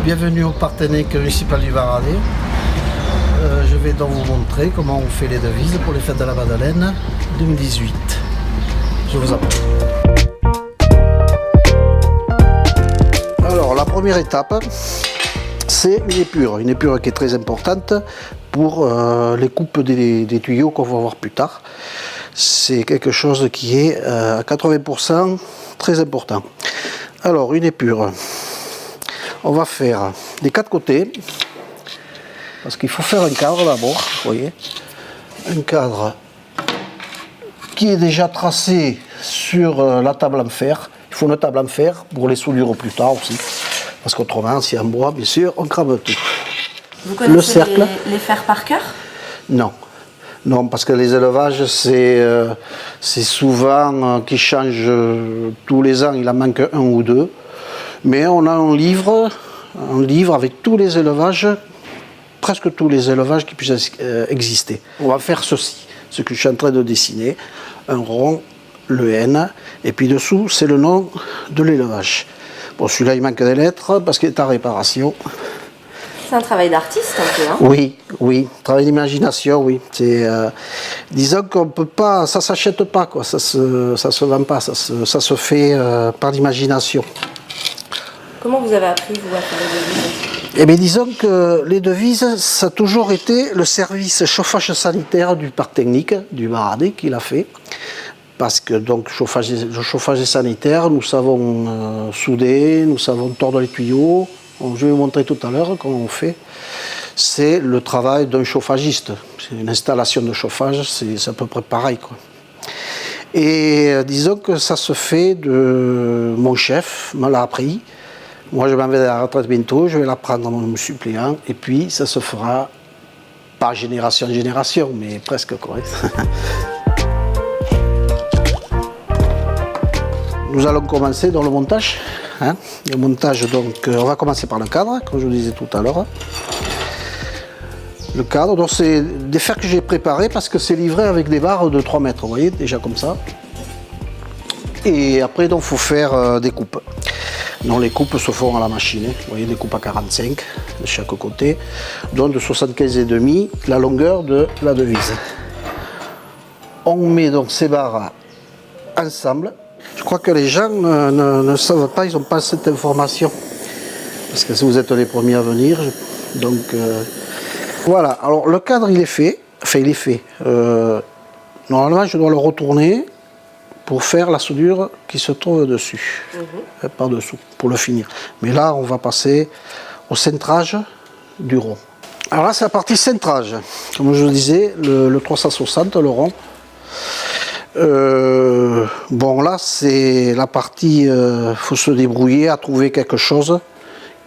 Bienvenue au parc technique municipal du Varadé. Je vais donc vous montrer comment on fait les devises pour les fêtes de la Madeleine 2018. Je vous en prie. Alors la première étape, c'est une épure qui est très importante pour les coupes des tuyaux qu'on va voir plus tard. C'est quelque chose qui est à 80% très important. Alors une épure, on va faire des quatre côtés, parce qu'il faut faire un cadre d'abord, vous voyez. Un cadre qui est déjà tracé sur la table en fer. Il faut une table en fer pour les soudures plus tard aussi, parce qu'autrement, si en bois, bien sûr, on crame tout. Vous connaissez les fers par cœur? Non. Non, parce que les élevages, c'est souvent qui changent tous les ans, il en manque un ou deux. Mais on a un livre avec tous les élevages, presque tous les élevages qui puissent exister. On va faire ceci, ce que je suis en train de dessiner, un rond, le N, et puis dessous, c'est le nom de l'élevage. Bon, celui-là, il manque des lettres parce qu'il est en réparation. C'est un travail d'artiste un peu, hein? Oui, oui, travail d'imagination, oui. Disons qu'on peut pas, ça s'achète pas, quoi. Ça se vend pas, ça se fait par l'imagination. Comment vous avez appris, vous, à faire les devises? Eh bien, disons que les devises, ça a toujours été le service chauffage sanitaire du parc technique du Varadé qui l'a fait. Parce que donc le chauffage est sanitaire, nous savons souder, nous savons tordre les tuyaux. Je vais vous montrer tout à l'heure comment on fait. C'est le travail d'un chauffagiste. C'est une installation de chauffage, c'est à peu près pareil, quoi. Et disons que ça se fait de... Mon chef me l'a appris. Moi, je m'en vais à la retraite bientôt, je vais l'apprendre à mon suppléant. Et puis, ça se fera pas génération en génération, mais presque, quoi. Nous allons commencer dans le montage. Hein, le montage, donc, on va commencer par le cadre, comme je vous disais tout à l'heure. Le cadre, donc c'est des fers que j'ai préparés parce que c'est livré avec des barres de 3 mètres, vous voyez, déjà comme ça. Et après, donc, il faut faire des coupes. Donc, les coupes se font à la machine, vous voyez, des coupes à 45 de chaque côté, donc de 75,5 la longueur de la devise. On met donc ces barres ensemble. Je crois que les gens ne savent pas, ils n'ont pas cette information. Parce que si vous êtes les premiers à venir, donc voilà. Alors le cadre il est fait, enfin il est fait. Normalement je dois le retourner pour faire la soudure qui se trouve dessus, par dessous, pour le finir. Mais là on va passer au cintrage du rond. Alors là c'est la partie cintrage. Comme je vous disais, le 360, le rond. Bon là c'est la partie, faut se débrouiller à trouver quelque chose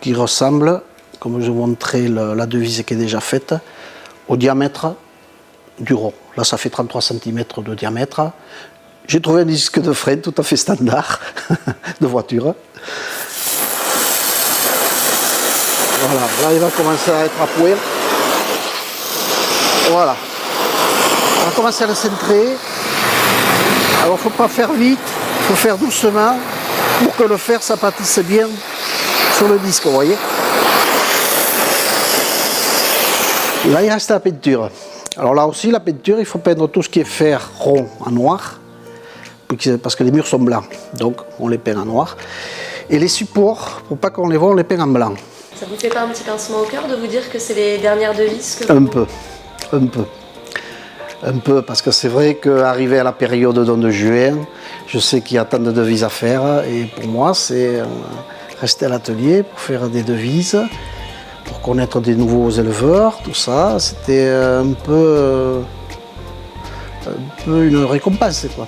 qui ressemble, comme je vous montrais la devise qui est déjà faite, au diamètre du rond. Là ça fait 33 cm de diamètre. J'ai trouvé un disque de frein tout à fait standard de voiture. Voilà, là il va commencer à être à point. Voilà. On va commencer à le centrer. Alors il ne faut pas faire vite, il faut faire doucement pour que le fer s'apatisse bien sur le disque, vous voyez. Là il reste la peinture. Alors là aussi la peinture, il faut peindre tout ce qui est fer rond en noir, parce que les murs sont blancs, donc on les peint en noir. Et les supports, pour pas qu'on les voit, on les peint en blanc. Ça vous fait pas un petit pincement au cœur de vous dire que c'est les dernières devises que Un peu, parce que c'est vrai qu'arrivé à la période de juin, je sais qu'il y a tant de devises à faire, et pour moi c'est rester à l'atelier pour faire des devises, pour connaître des nouveaux éleveurs, tout ça, c'était un peu une récompense, quoi.